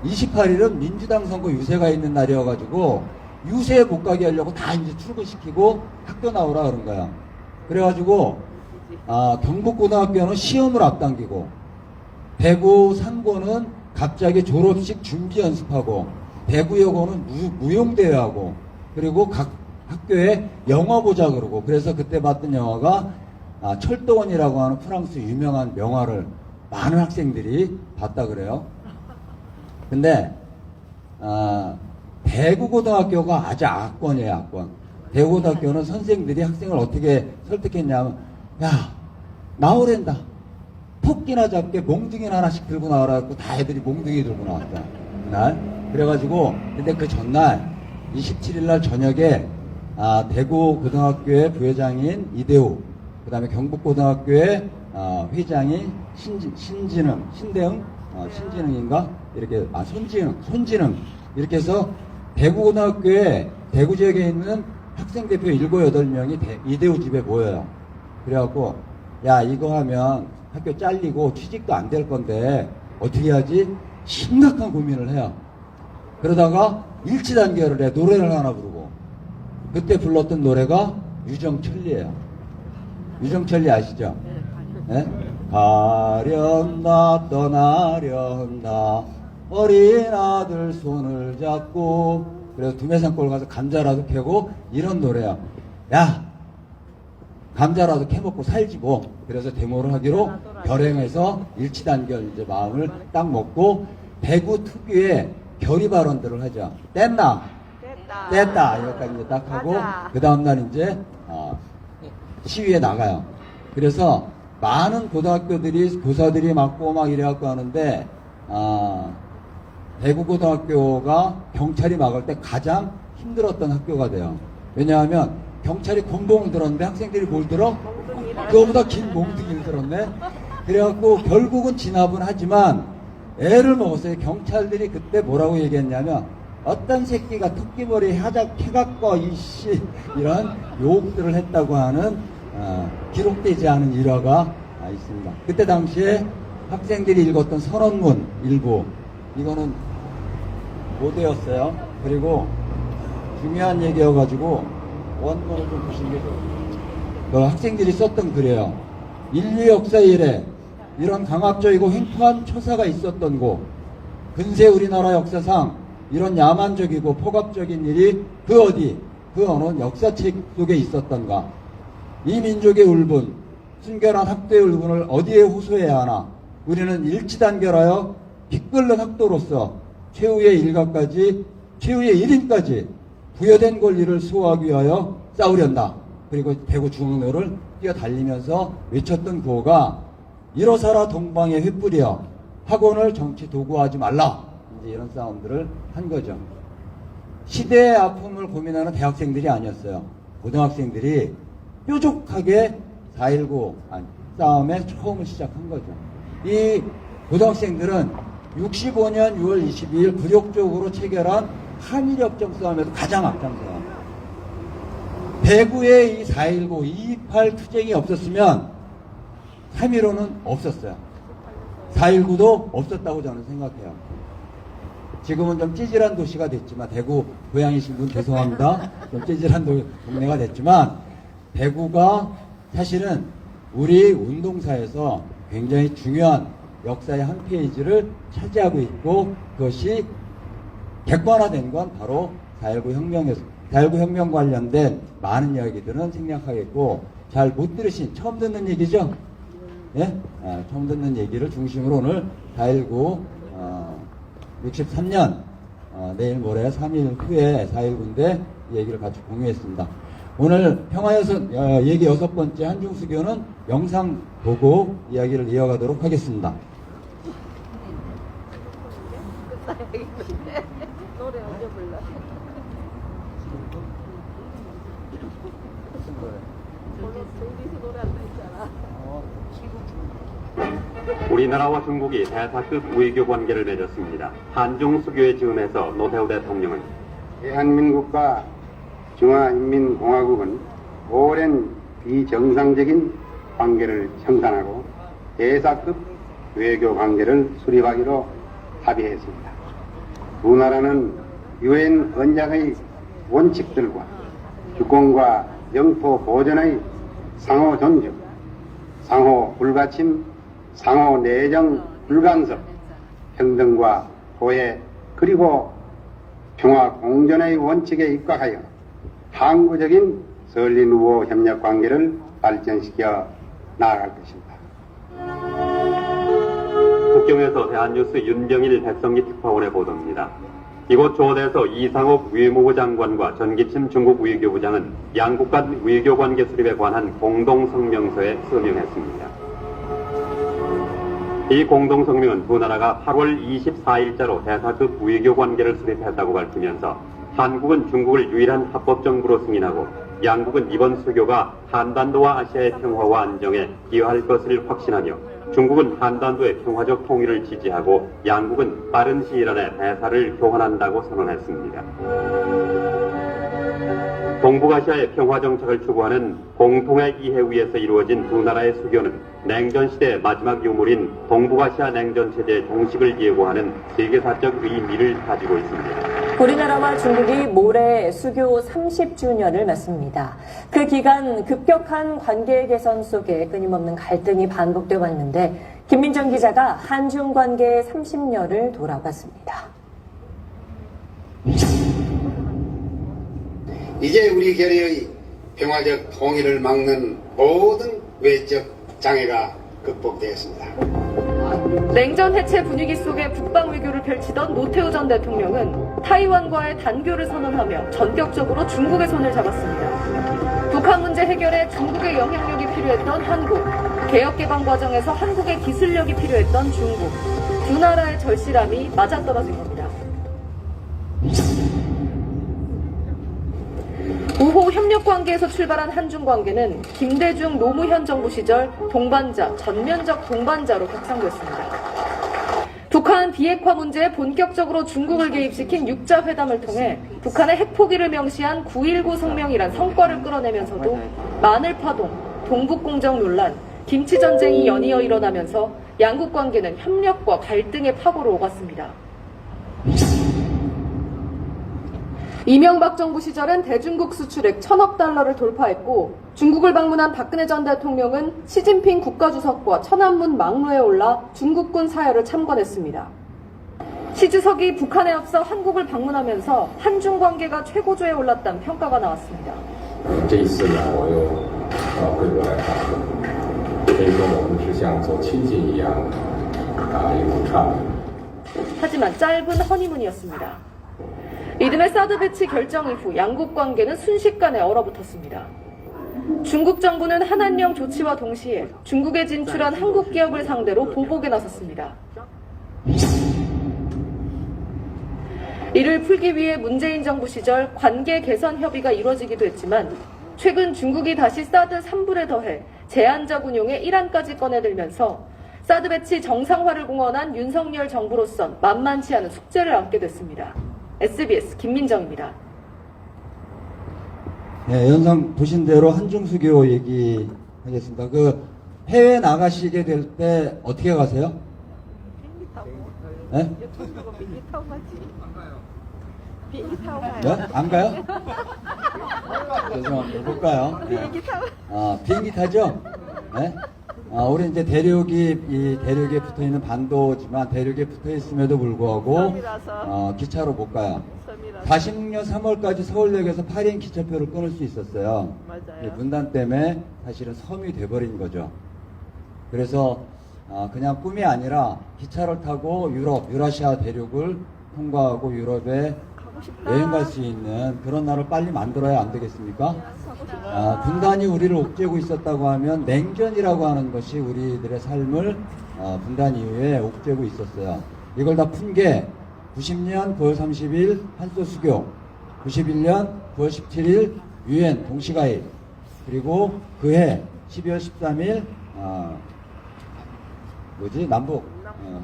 28일은 민주당 선거 유세가 있는 날이어가지고 유세에 못 가게 하려고 다 이제 출근시키고 학교 나오라 그런 거야. 그래가지고 경북고등학교는 시험을 앞당기고 대구 상고는 갑자기 졸업식 준비 연습하고 대구여고는 무용대회하고 그리고 각 학교에 영화 보자 그러고 그래서 그때 봤던 영화가 철도원이라고 하는 프랑스 유명한 명화를 많은 학생들이 봤다 그래요. 근데 대구고등학교가 아주 악권이에요, 악권. 대구고등학교는 선생들이 학생을 어떻게 설득했냐면 야 나오랜다. 토끼나 잡게 몽둥이나 하나씩 들고 나와라고 다 애들이 몽둥이 들고 나왔다. 그날. 그래가지고 근데 그 전날 27일 날 저녁에 대구 고등학교의 부회장인 이대우, 그 다음에 경북고등학교의 회장인 신대응인가? 이렇게, 손진응. 이렇게 해서 대구고등학교에 대구 지역에 있는 학생대표 7, 8명이 이대우 집에 모여요. 그래갖고, 야, 이거 하면 학교 잘리고 취직도 안 될 건데, 어떻게 하지? 심각한 고민을 해요. 그러다가 일치단결을 해, 노래를 하나 부르고. 그때 불렀던 노래가 유정천리예요. 유정천리 아시죠? 네? 가련나 떠나련나 어린 아들 손을 잡고 그래서 두매산골 가서 감자라도 캐고 이런 노래야. 야 감자라도 캐먹고 살지 뭐. 그래서 데모를 하기로 결행해서 일치단결 이제 마음을 딱 먹고 대구 특유의 결의 발언들을 하죠. 뗐나? 뗐다. 여기까지 이제 딱 하고 그 다음날 이제 시위에 나가요. 그래서 많은 고등학교들이 교사들이 맞고 막 이래갖고 하는데 대구고등학교가 경찰이 막을 때 가장 힘들었던 학교가 돼요. 왜냐하면 경찰이 곤봉을 들었는데 학생들이 뭘 들어? 그거보다 긴 몽둥이를 들었네. 그래갖고 결국은 진압은 하지만 애를 먹었어요. 경찰들이 그때 뭐라고 얘기했냐면 어떤 새끼가 토끼머리 해갖고 이씨 이런 욕들을 했다고 하는 기록되지 않은 일화가 있습니다. 그때 당시에 학생들이 읽었던 선언문 일부 이거는 모대였어요. 그리고 중요한 얘기여가지고 원문을 좀 보시는 게 좋아요. 학생들이 썼던 글이에요. 인류 역사 이래 이런 강압적이고 횡포한 처사가 있었던 곳, 근세 우리나라 역사상 이런 야만적이고 폭압적인 일이 그 어느 역사책 속에 있었던가. 이 민족의 울분, 순결한 학도의 울분을 어디에 호소해야 하나. 우리는 일치단결하여 빗끓는 학도로서 최후의 일가까지, 최후의 1인까지 부여된 권리를 수호하기 위하여 싸우련다. 그리고 대구 중앙로를 뛰어달리면서 외쳤던 구호가 일어서라 동방에 횃불이여 학원을 정치 도구화하지 말라. 이제 이런 싸움들을 한 거죠. 시대의 아픔을 고민하는 대학생들이 아니었어요. 고등학생들이 뾰족하게 4.19 싸움의 처음을 시작한 거죠. 이 고등학생들은 65년 6월 22일 굴욕적으로 체결한 한일협정 싸움에서 가장 앞장서요. 대구의 이 4.19, 2.28 투쟁이 없었으면 3.15는 없었어요. 4.19도 없었다고 저는 생각해요. 지금은 좀 찌질한 도시가 됐지만, 대구 고향이신 분 죄송합니다. 좀 찌질한 동네가 됐지만, 대구가 사실은 우리 운동사에서 굉장히 중요한 역사의 한 페이지를 차지하고 있고, 그것이 객관화된 건 바로 4.19 혁명에서, 4.19 혁명 관련된 많은 이야기들은 생략하겠고, 잘 못 들으신, 처음 듣는 얘기죠? 예? 처음 듣는 얘기를 중심으로 오늘 4.19, 63년, 내일 모레 3일 후에 4.19인데 이 얘기를 같이 공유했습니다. 오늘 평화여섯, 얘기 6번째 한중수교는 영상 보고 이야기를 이어가도록 하겠습니다. 노래 언제 불러? 저기서 노래 안 했잖아. 우리나라와 중국이 대사급 외교 관계를 맺었습니다. 한중 수교의 즈음에서 노태우 대통령은 대한민국과 중화인민공화국은 오랜 비정상적인 관계를 형성하고 대사급 외교 관계를 수립하기로 합의했습니다. 두 나라는 유엔 헌장의 원칙들과 주권과 영토 보존의 상호 존중, 상호 불가침, 상호 내정 불간섭, 평등과 보혜, 그리고 평화 공존의 원칙에 입각하여 항구적인 설린 우호 협력 관계를 발전시켜 나아갈 것입니다. 국경에서 대한뉴스 윤병일 백성기 특파원의 보도입니다. 이곳 조원에서 이상옥 외무부 장관과 전기침 중국 외교부장은 양국 간 외교관계 수립에 관한 공동성명서에 서명했습니다. 이 공동성명은 두 나라가 8월 24일자로 대사급 외교관계를 수립했다고 밝히면서 한국은 중국을 유일한 합법정부로 승인하고 양국은 이번 수교가 한반도와 아시아의 평화와 안정에 기여할 것을 확신하며 중국은 한반도의 평화적 통일을 지지하고 양국은 빠른 시일 안에 대사를 교환한다고 선언했습니다. 동북아시아의 평화 정착을 추구하는 공통의 이해 위에서 이루어진 두 나라의 수교는 냉전시대의 마지막 유물인 동북아시아 냉전체제의 종식을 예고하는 세계사적 의미를 가지고 있습니다. 우리나라와 중국이 모레 수교 30주년을 맞습니다. 그 기간 급격한 관계 개선 속에 끊임없는 갈등이 반복되어 왔는데 김민정 기자가 한중 관계의 30년을 돌아봤습니다. 이제 우리 결의의 평화적 통일을 막는 모든 외적 장애가 극복되었습니다. 냉전 해체 분위기 속에 북방 외교를 펼치던 노태우 전 대통령은 타이완과의 단교를 선언하며 전격적으로 중국의 손을 잡았습니다. 북한 문제 해결에 중국의 영향력이 필요했던 한국, 개혁개방 과정에서 한국의 기술력이 필요했던 중국, 두 나라의 절실함이 맞아떨어진 겁니다. 우호 협력관계에서 출발한 한중관계는 김대중 노무현 정부 시절 동반자, 전면적 동반자로 격상됐습니다. 북한 비핵화 문제에 본격적으로 중국을 개입시킨 육자회담을 통해 북한의 핵포기를 명시한 9.19 성명이란 성과를 끌어내면서도 마늘파동, 동북공정 논란, 김치전쟁이 연이어 일어나면서 양국 관계는 협력과 갈등의 파고로 오갔습니다. 이명박 정부 시절엔 대중국 수출액 1,000억 달러를 돌파했고 중국을 방문한 박근혜 전 대통령은 시진핑 국가주석과 천안문 막루에 올라 중국군 사열을 참관했습니다. 시 주석이 북한에 앞서 한국을 방문하면서 한중 관계가 최고조에 올랐다는 평가가 나왔습니다. 这一次呢，我又回国来访问，可以说我们是像走亲戚一样一路串。 하지만 짧은 허니문이었습니다. 이듬해 사드 배치 결정 이후 양국 관계는 순식간에 얼어붙었습니다. 중국 정부는 한한령 조치와 동시에 중국에 진출한 한국 기업을 상대로 보복에 나섰습니다. 이를 풀기 위해 문재인 정부 시절 관계 개선 협의가 이루어지기도 했지만 최근 중국이 다시 사드 3불에 더해 제한적 운용의 일환까지 꺼내들면서 사드 배치 정상화를 공언한 윤석열 정부로선 만만치 않은 숙제를 안게 됐습니다. SBS 김민정입니다. 네, 영상 보신 대로 한중수교 얘기하겠습니다. 그 해외 나가시게 될 때 어떻게 가세요? 비행기 타고. 네? 유튜브로 비행기 타고 가지. 비행기 타고 가요. 네? 안 가요? 죄송합니다. 못 가요. 네. 비행기 타고. 아, 비행기 타죠? 네? 우리 이제 이 대륙에 붙어 있는 반도지만 대륙에 붙어 있음에도 불구하고 섬이라서. 기차로 못 가요. 섬이라서. 46년 3월까지 서울역에서 8인 기차표를 끊을 수 있었어요. 맞아요. 분단 때문에 사실은 섬이 돼버린 거죠. 그래서 그냥 꿈이 아니라 기차를 타고 유라시아 대륙을 통과하고 유럽에 가고 싶다. 여행 갈 수 있는 그런 나라를 빨리 만들어야 안 되겠습니까? 가고 싶다. 분단이 우리를 옥죄고 있었다고 하면 냉전이라고 하는 것이 우리들의 삶을 분단 이후에 옥죄고 있었어요. 이걸 다 푼 게 90년 9월 30일 한소수교, 91년 9월 17일 유엔 동시가입, 그리고 그해 12월 13일 남북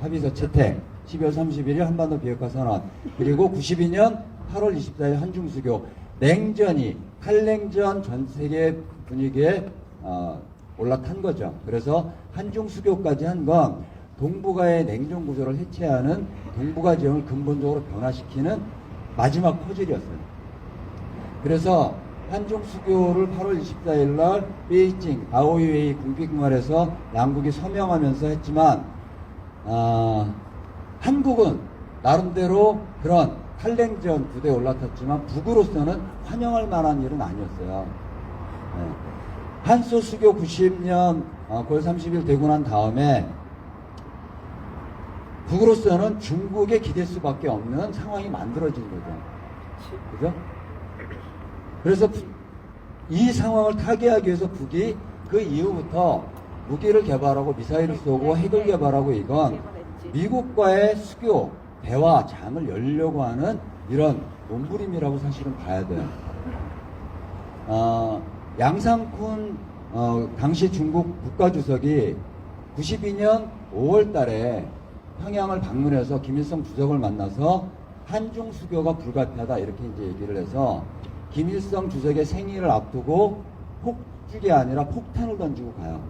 합의서 채택, 12월 31일 한반도 비핵화 선언, 그리고 92년 8월 24일 한중수교. 냉전이 칼냉전 전 세계 분위기에 올라탄 거죠. 그래서 한중수교까지 한 건 동북아의 냉전 구조를 해체하는 동북아 지형을 근본적으로 변화시키는 마지막 퍼즐이었어요. 그래서 한중수교를 8월 24일 날 베이징 아오이웨이 국빈관에서 양국이 서명하면서 했지만 한국은 나름대로 그런 칼냉전 부대에 올라탔지만 북으로서는 환영할 만한 일은 아니었어요. 네. 한소수교 90년 9월 30일 되고 난 다음에 북으로서는 중국에 기댈 수밖에 없는 상황이 만들어진 거죠. 그죠? 그래서 이 상황을 타개하기 위해서 북이 그 이후부터 무기를 개발하고 미사일을 쏘고 핵을 개발하고 이건 미국과의 수교, 대화, 장을 열려고 하는 이런 몸부림이라고 사실은 봐야 돼요. 양상쿤 당시 중국 국가주석이 92년 5월 달에 평양을 방문해서 김일성 주석을 만나서 한중 수교가 불가피하다 이렇게 이제 얘기를 해서 김일성 주석의 생일을 앞두고 폭죽이 아니라 폭탄을 던지고 가요.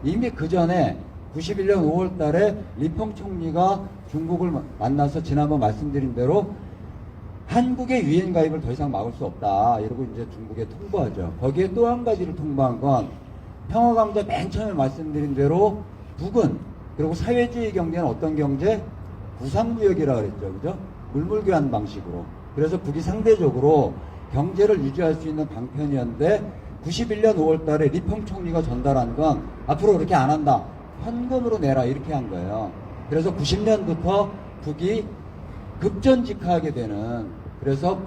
이미 그 전에 91년 5월 달에 리펑 총리가 중국을 만나서 지난번 말씀드린 대로 한국의 유엔 가입을 더 이상 막을 수 없다 이러고 이제 중국에 통보하죠. 거기에 또 한 가지를 통보한 건 평화강자 맨 처음에 말씀드린 대로 북은 그리고 사회주의 경제는 어떤 경제? 구상무역이라 그랬죠. 그죠? 물물교환 방식으로. 그래서 북이 상대적으로 경제를 유지할 수 있는 방편이었는데 91년 5월 달에 리펑 총리가 전달한 건 앞으로 그렇게 안 한다. 현금으로 내라. 이렇게 한 거예요. 그래서 90년부터 북이 급전직하게 되는 그래서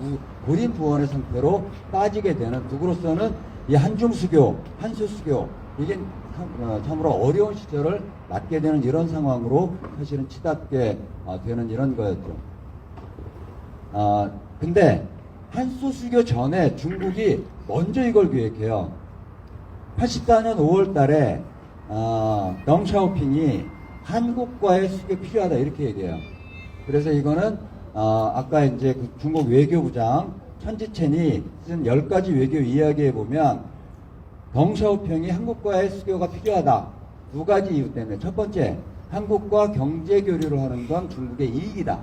고립부원의 상태로 빠지게 되는 북으로서는 이 한중수교, 한수수교 이게 참으로 어려운 시절을 맞게 되는 이런 상황으로 사실은 치닫게 되는 이런 거였죠. 근데 한소수교 전에 중국이 먼저 이걸 계획해요. 84년 5월 달에 덩샤오핑이 한국과의 수교 필요하다 이렇게 얘기해요. 그래서 이거는 아까 이제 그 중국 외교부장 천지첸이 쓴 10가지 외교 이야기에 보면 덩샤오핑이 한국과의 수교가 필요하다. 두 가지 이유 때문에. 첫 번째, 한국과 경제 교류를 하는 건 중국의 이익이다.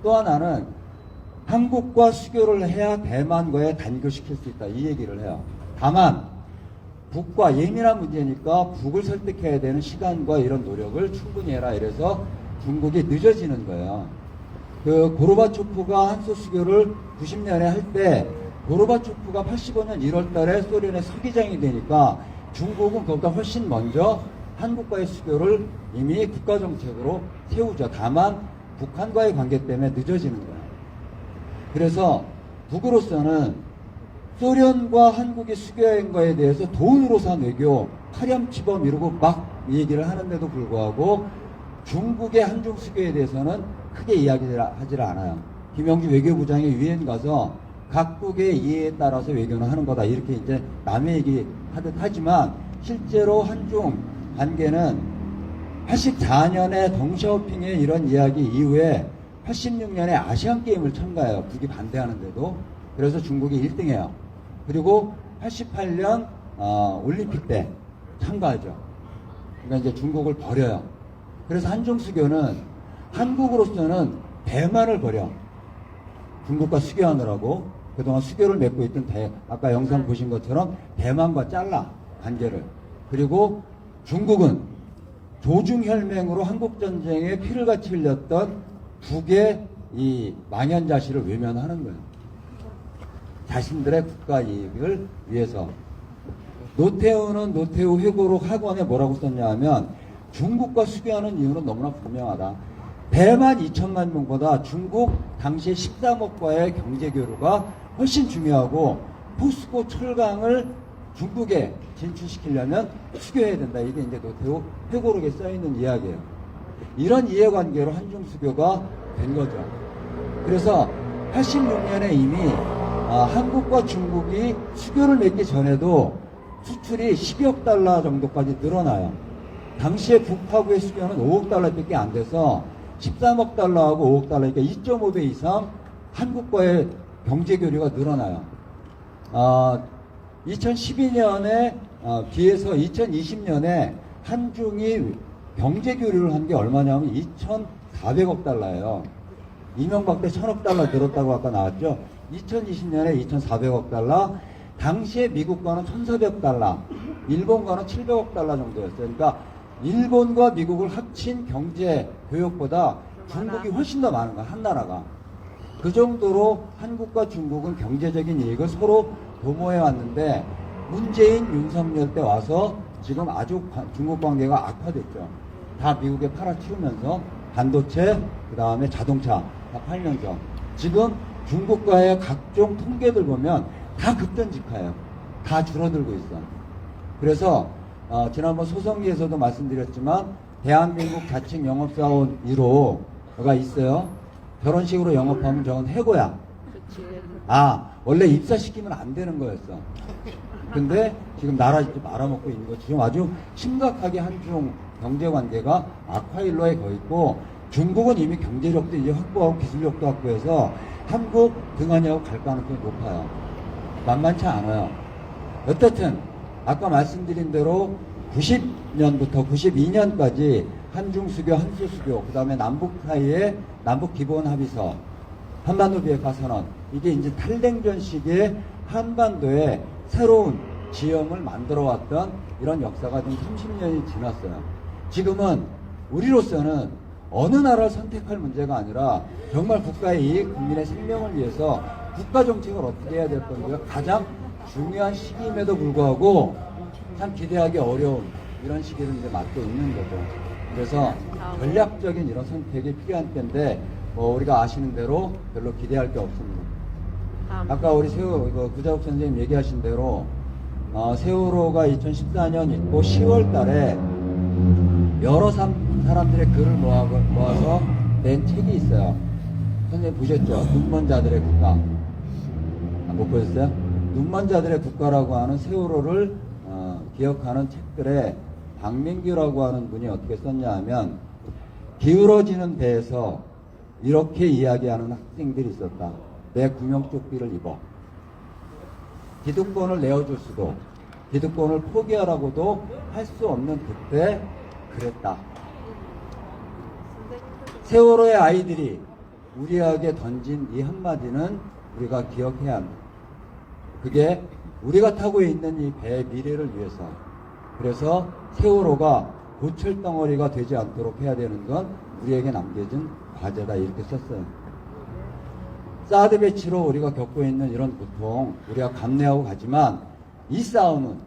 또 하나는 한국과 수교를 해야 대만과의 단교시킬 수 있다. 이 얘기를 해요. 다만 북과 예민한 문제니까 북을 설득해야 되는 시간과 이런 노력을 충분히 해라. 이래서 중국이 늦어지는 거예요. 그 고르바초프가 한소수교를 90년에 할 때 고르바초프가 85년 1월 달에 소련의 서기장이 되니까 중국은 그것보다 훨씬 먼저 한국과의 수교를 이미 국가정책으로 세우죠. 다만 북한과의 관계 때문에 늦어지는 거예요. 그래서 북으로서는 소련과 한국의 수교한 거에 대해서 돈으로 산 외교, 파렴치범 이러고 막 얘기를 하는데도 불구하고 중국의 한중 수교에 대해서는 크게 이야기하지 않아요. 김영주 외교부장이 유엔 가서 각국의 이해에 따라서 외교는 하는 거다 이렇게 이제 남의 얘기 하듯 하지만 실제로 한중 관계는 84년에 덩샤오핑의 이런 이야기 이후에 86년에 아시안 게임을 참가해요. 북이 반대하는데도. 그래서 중국이 1등해요. 그리고 88년 올림픽 때 참가하죠. 그러니까 이제 중국을 버려요. 그래서 한중 수교는 한국으로서는 대만을 버려. 중국과 수교하느라고 그동안 수교를 맺고 있던 아까 영상 보신 것처럼 대만과 잘라 관계를. 그리고 중국은 조중혈맹으로 한국전쟁에 피를 같이 흘렸던 북의 이 망연자실을 외면하는 거예요. 자신들의 국가 이익을 위해서. 노태우는 노태우 회고록 학원에 뭐라고 썼냐 하면 중국과 수교하는 이유는 너무나 분명하다. 대만 2천만 명보다 중국 당시에 13억과의 경제교류가 훨씬 중요하고 포스코 철강을 중국에 진출시키려면 수교해야 된다. 이게 이제 노태우 회고록에 써있는 이야기예요. 이런 이해관계로 한중 수교가 된 거죠. 그래서 86년에 이미 한국과 중국이 수교를 맺기 전에도 수출이 12억 달러 정도까지 늘어나요. 당시에 북하고의 수교는 5억 달러밖에 안 돼서 13억 달러하고 5억 달러, 그러니까 2.5배 이상 한국과의 경제교류가 늘어나요. 2012년에 비해서 2020년에 한중이 경제교류를 한 게 얼마냐면 2,400억 달러예요. 이명박 때 1,000억 달러 늘었다고 아까 나왔죠. 2020년에 2,400억 달러, 당시에 미국과는 1,400억 달러, 일본과는 700억 달러 정도였어요. 그러니까 일본과 미국을 합친 경제 교역보다 중국이 훨씬 더 많은 거야, 한 나라가. 그 정도로 한국과 중국은 경제적인 이익을 서로 도모해 왔는데 문재인, 윤석열 때 와서 지금 아주 중국 관계가 악화됐죠. 다 미국에 팔아치우면서 반도체, 그 다음에 자동차 다 팔면서 지금 중국과의 각종 통계들 보면 다 급전직하예요. 다 줄어들고 있어. 그래서 지난번 소성리에서도 말씀드렸지만 대한민국 자칭 영업사원 1호가 있어요. 저런 식으로 영업하면 저건 해고야. 원래 입사시키면 안 되는 거였어. 근데 지금 나라 좀 말아먹고 있는 거죠. 지금 아주 심각하게 한중 경제관계가 악화일로에 거 있고 중국은 이미 경제력도 이제 확보하고 기술력도 확보해서 한국 등한히하고 갈 가능성이 높아요. 만만치 않아요. 어떻든 아까 말씀드린 대로 90년부터 92년까지 한중수교, 한수수교, 그 다음에 남북 사이에 남북기본합의서, 한반도 비핵화 선언, 이게 이제 탈냉전식의 한반도에 새로운 지형을 만들어왔던 이런 역사가 좀 30년이 지났어요. 지금은 우리로서는 어느 나라를 선택할 문제가 아니라 정말 국가의 이익, 국민의 생명을 위해서 국가 정책을 어떻게 해야 될 건지가 가장 중요한 시기임에도 불구하고 참 기대하기 어려운 이런 시기를 이제 맞고 있는 거죠. 그래서 전략적인 이런 선택이 필요한 때인데 우리가 아시는 대로 별로 기대할 게 없습니다. 아까 우리 구자욱 선생님 얘기하신 대로 세월호가 2014년 있고 10월 달에 여러 사람들의 글을 모아서 낸 책이 있어요. 선생님 보셨죠? 눈먼 자들의 국가. 못 보셨어요? 눈먼 자들의 국가라고 하는 세월호를 기억하는 책들에 박민규라고 하는 분이 어떻게 썼냐 하면 기울어지는 배에서 이렇게 이야기하는 학생들이 있었다. 내 구명조끼를 입어. 기득권을 내어줄 수도 기득권을 포기하라고도 할 수 없는 그때 그랬다. 세월호의 아이들이 우리에게 던진 이 한마디는 우리가 기억해야 합니다. 그게 우리가 타고 있는 이 배의 미래를 위해서. 그래서 세월호가 고철덩어리가 되지 않도록 해야 되는 건 우리에게 남겨진 과제다. 이렇게 썼어요. 사드 배치로 우리가 겪고 있는 이런 고통 우리가 감내하고 가지만 이 싸움은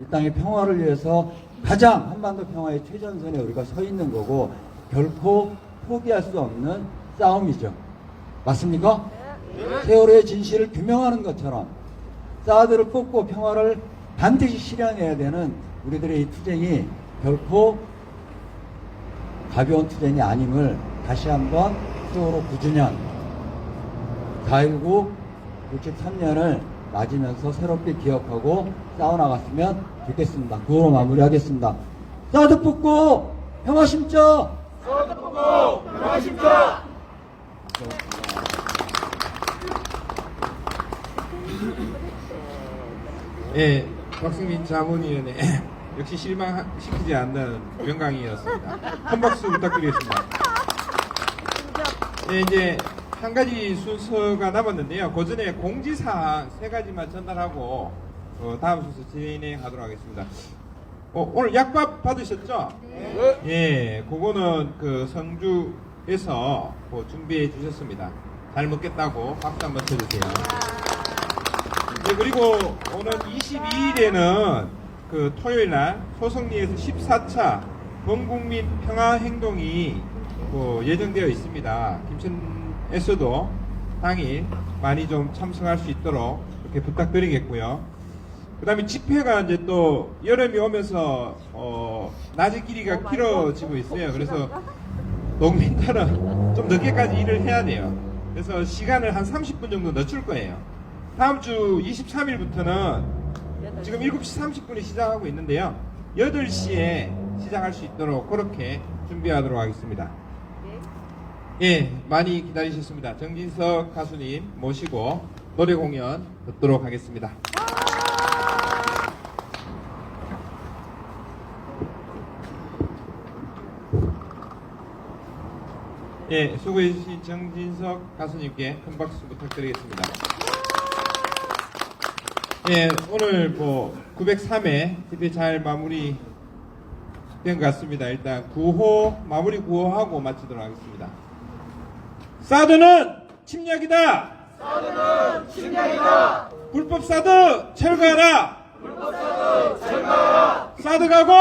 이 땅의 평화를 위해서 가장 한반도 평화의 최전선에 우리가 서 있는 거고 결코 포기할 수 없는 싸움이죠. 맞습니까? 세월호의 진실을 규명하는 것처럼 사드를 뽑고 평화를 반드시 실현해야 되는 우리들의 이 투쟁이 결코 가벼운 투쟁이 아님을 다시 한번 세월호 9주년 4.19 63년을 맞으면서 새롭게 기억하고 싸워나갔으면 좋겠습니다. 그거로 마무리하겠습니다. 사드 뽑고 평화 심자! 사드 뽑고 평화 심자! 예, 박승민 자문위원회 역시 실망시키지 않는 명강이었습니다. 큰 박수 부탁드리겠습니다. 예, 이제 한 가지 순서가 남았는데요. 그 전에 공지사항 3가지만 전달하고 다음 순서 진행하도록 하겠습니다. 오늘 약밥 받으셨죠? 네. 예, 그거는 그 성주에서 준비해 주셨습니다. 잘 먹겠다고 박수 한번 쳐주세요. 네, 그리고 오늘 22일에는 그 토요일날 소성리에서 14차 범국민 평화행동이 예정되어 있습니다. 김천에서도 당일 많이 좀 참석할 수 있도록 이렇게 부탁드리겠고요. 그 다음에 집회가 이제 또 여름이 오면서 낮의 길이가 길어지고 있어요. 그래서 농민들은 좀 늦게까지 일을 해야 돼요. 그래서 시간을 한 30분 정도 늦출 거예요. 다음 주 23일부터는 지금 7시 30분에 시작하고 있는데요. 8시에 시작할 수 있도록 그렇게 준비하도록 하겠습니다. 예, 많이 기다리셨습니다. 정진석 가수님 모시고 노래 공연 듣도록 하겠습니다. 예, 수고해주신 정진석 가수님께 큰 박수 부탁드리겠습니다. 예, 오늘 903회 집회 잘 마무리 된 것 같습니다. 일단 마무리 구호하고 마치도록 하겠습니다. 사드는 침략이다! 사드는 침략이다! 불법 사드 철거하라! 불법 사드 철거하라! 사드 가고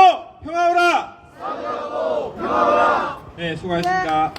평화오라! 사드 가고 평화오라! 네, 수고하셨습니다.